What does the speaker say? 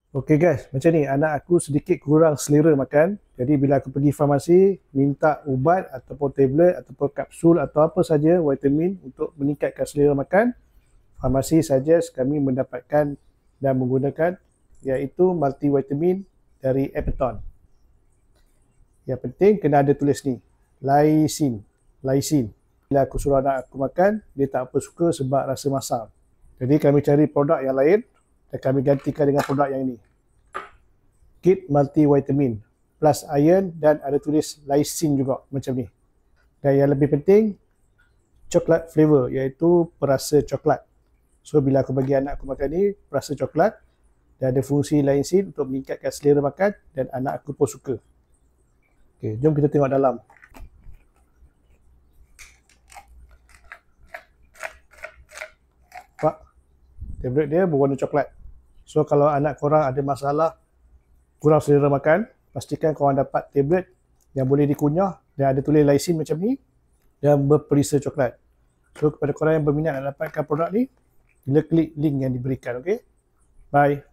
Okey guys, macam ni anak aku sedikit kurang selera makan. Jadi bila aku pergi farmasi minta ubat ataupun tablet ataupun kapsul atau apa saja vitamin untuk meningkatkan selera makan, farmasi suggest kami mendapatkan dan menggunakan iaitu multivitamin dari Epiton. Yang penting kena ada tulis ni, lysine. Bila aku suruh anak aku makan, dia tak apa suka sebab rasa masam. Jadi kami cari produk yang lain dan kami gantikan dengan produk yang ini. Kit multivitamin plus iron dan ada tulis lysine juga macam ni. Dan yang lebih penting, coklat flavor iaitu perasa coklat. So bila aku bagi anak aku makan ni, perasa coklat dan ada fungsi lysine untuk meningkatkan selera makan dan anak aku pun suka. Okey, jom kita tengok dalam. Pak, tablet dia berwarna coklat. So kalau anak korang ada masalah kurang selera makan, pastikan korang dapat tablet yang boleh dikunyah dan ada tulis lysine macam ni dan berperisa coklat. So kepada korang yang berminat nak dapatkan produk ni, sila klik link yang diberikan. Okay, bye.